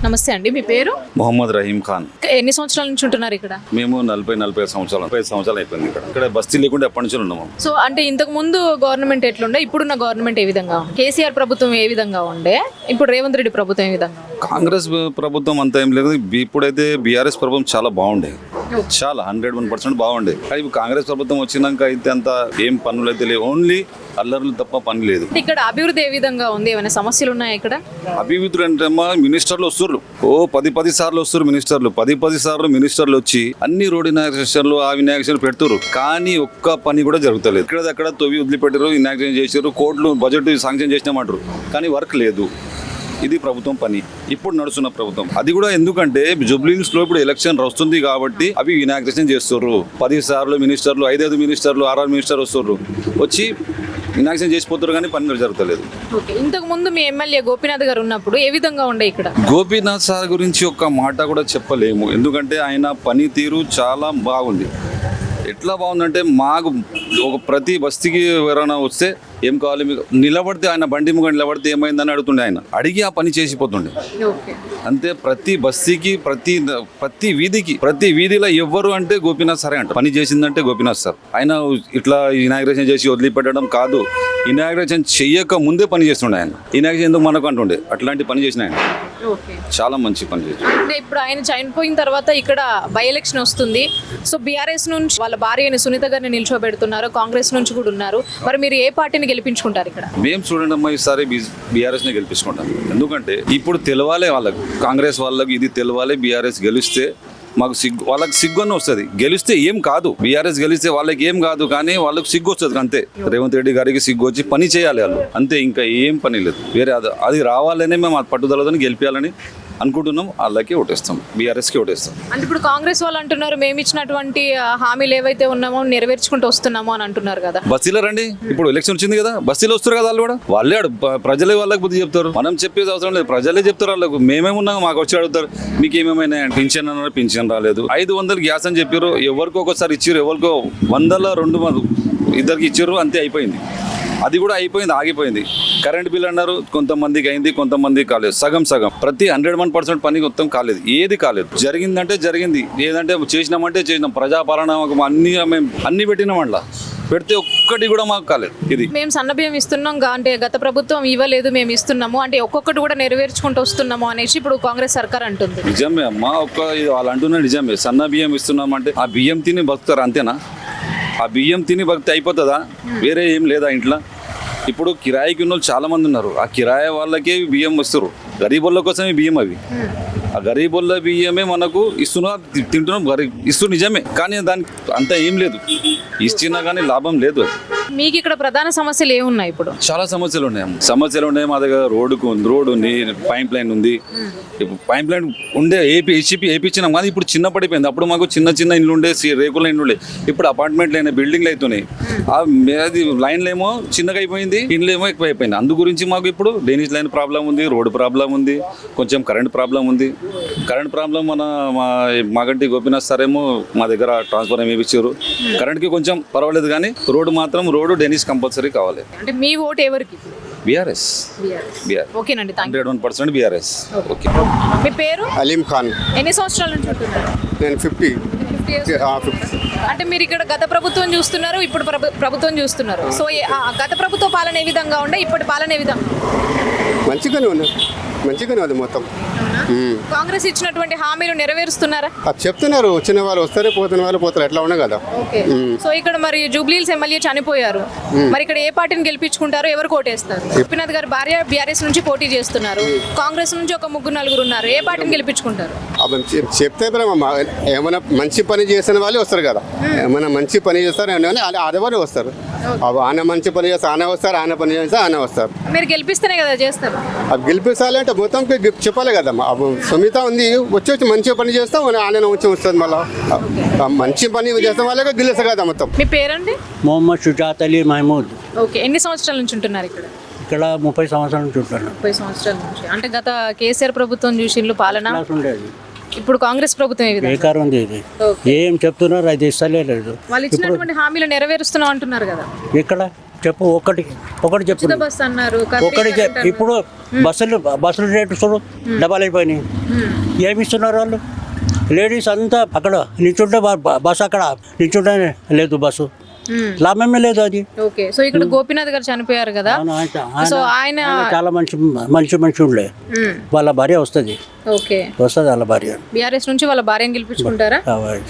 నమస్తే అండి, మీ పేరు? మొహమ్మద్ రహీం ఖాన్. ఎన్ని సంవత్సరాల నుంచి ఉంటున్నారు ఇక్కడ? మేము 40-45 సంవత్సరాలు అయిపోయింది ఇక్కడ బస్తీ లేకుండా ఎప్పటి నుంచి ఉన్నాము. సో అంటే ఇంతకు ముందు గవర్నమెంట్ ఎట్లుండే, ఇప్పుడున్న గవర్నమెంట్ ఏ విధంగా ఉంది? కేసీఆర్ ప్రభుత్వం ఏ విధంగా ఉండే, ఇప్పుడు రేవంత్ రెడ్డి ప్రభుత్వం ఏ విధంగా ఉంది? కాంగ్రెస్ ప్రభుత్వం అంతా ఏం లేదు, ఇప్పుడైతే బీఆర్ఎస్ ప్రభుత్వం చాలా బాగుండే, చాలా 101% బాగుండే. కానీ ఇప్పుడు కాంగ్రెస్ ప్రభుత్వం వచ్చినాక అయితే అంత ఏం పనులు అయితే లేవు, ఓన్లీ అల్లర్లు తప్ప పని లేదు. ఇక్కడ అభివృద్ధి ఏ విధంగా ఉంది? ఏమైనా సమస్యలు ఉన్నాయా ఇక్కడ? అభివృద్ధి అంటే మినిస్టర్లు వస్తుర్రు, 10 సార్లు వస్తారు మినిస్టర్లు, 10 సార్లు మినిస్టర్లు వచ్చి అన్ని రోడ్ ఇనాగ్రేషన్లు ఆ ఇనాగ్రేషన్ పెడుతున్నారు, కానీ ఒక్క పని కూడా జరుగుతలేదు. ఇక్కడ తొవ్వి వదిలిపెట్టారు, ఇనాగ్రేషన్ చేశారు, కోట్లు బడ్జెట్ శాంక్షన్ చేసినామంటారు, కానీ వర్క్ లేదు. ఇది ప్రభుత్వం పని, ఇప్పుడు నడుస్తున్న ప్రభుత్వం. అది కూడా ఎందుకంటే జూబ్లీహిల్స్ లో ఇప్పుడు ఎలక్షన్ వస్తుంది కాబట్టి అవి ఇనాగ్రేషన్ చేస్తారు. 10 సార్లు మినిస్టర్లు, 5 మినిస్టర్లు, 6 మినిస్టర్లు వస్తారు, వచ్చి ఇనాగ్రేషన్ చేసిపోతారు, కానీ పని జరుగుతలేదు. ఇంతకు ముందు మీ ఎమ్మెల్యే గోపీనాథ్ గారు ఉన్నప్పుడు ఏ విధంగా ఉండే ఇక్కడ? గోపీనాథ్ సార్ గురించి ఒక్క మాట కూడా చెప్పలేము, ఎందుకంటే ఆయన పనితీరు చాలా బాగుంది. ఎట్లా బాగుందంటే మాకు ఒక ప్రతి బస్తీకి ఎవరైనా వస్తే ఏం కావాలి మీకు, నిలబడితే ఆయన బండి ముఖం నిలబడితే ఏమైందని అడుగుతుండే, ఆయన అడిగి ఆ పని చేసిపోతుండే. అంతే, ప్రతి బస్తీకి ప్రతి వీధిలో ఎవ్వరు అంటే గోపీనాథ్ సారే అంట. పని చేసిందంటే గోపీనాథ్ సార్. ఆయన ఇట్లా ఇనాగ్రేషన్ చేసి వదిలిపెట్టడం కాదు, ఇనాగ్రేషన్ చెయ్యక ముందే పని చేస్తుండే ఆయన. ఇనాగ్రేషన్ ఎందుకు మనకు అంటుండే, అట్లాంటి పని చేసిన ఆయన చాలా మంచి పని చేసింది. అంటే ఇప్పుడు ఆయన చనిపోయిన తర్వాత ఇక్కడ బై ఎలక్షన్ వస్తుంది, సో బీఆర్ఎస్ నుంచి వాళ్ళ భార్యని సునీత గారిని నిల్చోబెడుతున్నారు, కాంగ్రెస్ నుంచి కూడా ఉన్నారు. మరి మీరు ఏ పార్టీని గెలిపించుకుంటారు ఇక్కడ? మేము చూడండి అమ్మా, ఈసారి బీఆర్ఎస్ నే గెలిపించుకుంటాం. ఎందుకంటే ఇప్పుడు తెలవాలి వాళ్ళకు, కాంగ్రెస్ వాళ్ళకి ఇది తెలవాలి. బీఆర్ఎస్ గెలిస్తే మాకు వాళ్ళకి సిగ్గున్న వస్తుంది, గెలిస్తే ఏం కాదు. బీఆర్ఎస్ గెలిస్తే వాళ్ళకి ఏం కాదు, కానీ వాళ్ళకి సిగ్గు వస్తుంది అంతే. రేవంత్ రెడ్డి గారికి సిగ్గు వచ్చి పని చేయాలి వాళ్ళు, అంతే, ఇంకా ఏం పని లేదు. వేరే అది రావాలనే మేము పట్టుదలతో గెలిపించాలని అనుకుంటున్నాం. వాళ్ళకి ఓటేస్తాం, బీఆర్ఎస్కి ఓటేస్తాం. అంటే ఇప్పుడు కాంగ్రెస్ వాళ్ళు అంటున్నారు మేము ఇచ్చినటువంటి హామీలు ఏవైతే ఉన్నామో నెరవేర్చుకుంటూ వస్తున్నామో అని అంటున్నారు కదా. బస్తీలో రండి, ఇప్పుడు ఎలక్షన్ వచ్చింది కదా, బస్తీలో వస్తారు కదా, వాళ్ళు కూడా వాళ్ళే ప్రజలే వాళ్ళకి బుద్ధి చెప్తారు. మనం చెప్పేది అవసరం లేదు, ప్రజలే చెప్తారు వాళ్ళకు. మేమేమున్నాం, మాకు వచ్చి అడుగుతారు మీకు ఏమేమైనా పింఛన్ అన్నారు, పింఛన్ రాలేదు. 500 గ్యాస్ అని చెప్పారు, ఎవరికో ఒకసారి ఇచ్చారు, ఎవరికో 100-200 ఇద్దరికి ఇచ్చారు, అంతే అయిపోయింది. అది కూడా అయిపోయింది, ఆగిపోయింది. కరెంట్ బిల్ అన్నారు, కొంతమందికి అయింది, కొంతమందికి కాలేదు. సగం ప్రతి 101% పని మొత్తం కాలేదు, ఏది కాలేదు. జరిగిందంటే జరిగింది, ఏదంటే చేసినామంటే చేసినాం. ప్రజాపాలన అన్ని పెట్టినాం, అట్లా పెడితే ఒక్కటి కూడా మాకు కాలేదు. ఇది మేము సన్నబియ్యం ఇస్తున్నాం అంటే గత ప్రభుత్వం ఇవ్వలేదు, మేము ఇస్తున్నాము అంటే ఒక్కొక్కటి కూడా నెరవేర్చుకుంటూ వస్తున్నాము అనేసి ఇప్పుడు కాంగ్రెస్ సర్కార్ అంటుంది. నిజమే అమ్మా, వాళ్ళు అంటున్నా నిజమే. సన్న బియ్యం ఇస్తున్నామంటే ఆ బియ్యం తిని బతుకుతారు అంతేనా? ఆ బియ్యం తిని భక్తి అయిపోతుందా? వేరే ఏం లేదా ఇంట్లో? ఇప్పుడు కిరాయికి ఉన్న వాళ్ళు చాలా మంది ఉన్నారు, ఆ కిరాయి వాళ్ళకే బియ్యం వస్తారు. గరీబుల కోసమే బియ్యం అవి, ఆ గరీబుల బియ్యమే మనకు తింటున్నాం. ఇస్తూ నిజమే, కానీ దానికి అంత ఏం లేదు, ఇచ్చినా కానీ లాభం లేదు. మీకు ఇక్కడ ప్రధాన సమస్యలు ఏమున్నాయి? ఇప్పుడు చాలా సమస్యలు ఉన్నాయి మా దగ్గర. రోడ్ ఉంది, పైప్ లైన్ ఉంది. ఇప్పుడు పైప్ లైన్ ఉండే వేయించినాం, కానీ ఇప్పుడు చిన్న పడిపోయింది. అప్పుడు మాకు చిన్న ఇండ్లు ఉండే, రేకుల ఇండ్లు ఉండే, ఇప్పుడు అపార్ట్మెంట్లు అయినా, బిల్డింగ్లు అవుతున్నాయి. అది లైన్లు ఏమో చిన్నగా అయిపోయింది, ఇండ్లు ఏమో ఎక్కువ అయిపోయింది. అందు గురించి మాకు ఇప్పుడు డ్రైనేజ్ లైన్ ప్రాబ్లం ఉంది, రోడ్డు ప్రాబ్లం ఉంది, కొంచెం కరెంట్ ప్రాబ్లం ఉంది. Current problem Maganti Gopinath sir ఏమో మా దగ్గర ట్రాన్స్ఫర్ ఏమి ఇచ్చారు. కరెంట్కి కొంచెం పర్వాలేదు, కానీ రోడ్డు డ్రైనేజ్ కంపల్సరీ కావాలి. అంటే మీ ఓటు ఎవరికి? బీఆర్ఎస్. ఓకేనండి, 100% బీఆర్ఎస్. ఓకే. మీ పేరు? అలీం ఖాన్. ఎన్ని సంవత్సరాల నుంచి ఉంటున్నారు? నేను 50. అంటే మీరు ఇక్కడ గత ప్రభుత్వం చూస్తున్నారు, ఇప్పుడు ప్రభుత్వం చూస్తున్నారు. సో గత ప్రభుత్వ పాలన ఏ విధంగా ఉండే, ఇప్పటి పాలన ఏ విధంగా? మంచిగానే ఉంది మొత్తం. కాంగ్రెస్ ఇచ్చినటువంటి హామీలు నెరవేరుస్తున్నారా? అది చెప్తున్నారు, వచ్చిన వాళ్ళు వస్తారు, పోతున్న వాళ్ళు పోతారు, ఎట్లా ఉన్నాయి కదా. సో ఇక్కడ మరి జూబ్లీహిల్స్ ఎమ్మెల్యే చనిపోయారు, మరి ఇక్కడ ఏ పార్టీని గెలిపించుకుంటారు, ఎవరు కోటేస్తారు? గోపీనాథ్ గారు భార్య బీఆర్ఎస్ నుంచి పోటీ చేస్తున్నారు, కాంగ్రెస్ నుంచి ఒక 3-4 ఉన్నారు, ఏ పార్టీని గెలిపించుకుంటారు? చెప్తే ఏమైనా మంచి పని చేసిన వాళ్ళే వస్తారు కదా. ఏమైనా మంచి పని చేస్తారు ఆడవాళ్ళు వస్తారు. ఆయన మంచి పని చేస్తే ఆయన వస్తారు, ఆయన పని చేస్తే ఆయన వస్తారు. మీరు గెలిపిస్తేనే కదా చేస్తారు. అది గెలిపించాలి అంటే మొత్తం చెప్పాలి కదమ్మా. సునీత ఉంది, వచ్చి మంచి పని చేస్తాం, ఆయన వచ్చి వస్తుంది. మళ్ళీ మంచి పని చేస్తాం వాళ్ళకి గెలుస్తారు కదా మొత్తం. మీ పేరండి? మొహమ్మద్ షుజాత్ అలీ మహమూద్. ఓకే. ఎన్ని సంవత్సరాల నుంచి ఉంటున్నారు ఇక్కడ? ఇక్కడ 30 సంవత్సరాల నుంచి ఉంటాను. 30 సంవత్సరాల నుంచి. అంటే గత కేసీఆర్ ప్రభుత్వం చూసిండ్రు పాలన, ఉండేది. ఇప్పుడు కాంగ్రెస్ ప్రభుత్వం బేకార్ ఉంది. ఇది ఏం చెప్తున్నారు, అది ఇస్తలేదు. వాళ్ళు ఇచ్చినటువంటి హామీలు నెరవేరుస్తున్నాం అంటున్నారు కదా. ఎక్కడ చెప్పు ఒకటి చెప్పు ఉచిత బస్సు అన్నారు ఒకటి చెప్పు ఇప్పుడు బస్సులు రేటు చూడు డబల్ అయిపోయినాయి ఏమి ఇస్తున్నారు వాళ్ళు లేడీస్ అంతా అక్కడ నిల్చుంటే బస్సు అక్కడ నిల్చుంటే లేదు బస్సు లాభమే లేదు అది ఓకే సో ఇక్కడ గోపీనాథ్ గారు చనిపోయారు కదా సో ఆయన చాలా మంచి ఉండే వాళ్ళ భార్య వస్తుంది ఓకే వాళ్ళ భార్య బీఆర్ఎస్ నుంచి వాళ్ళ భార్యను గెలిపించుకుంటారా కావాలి.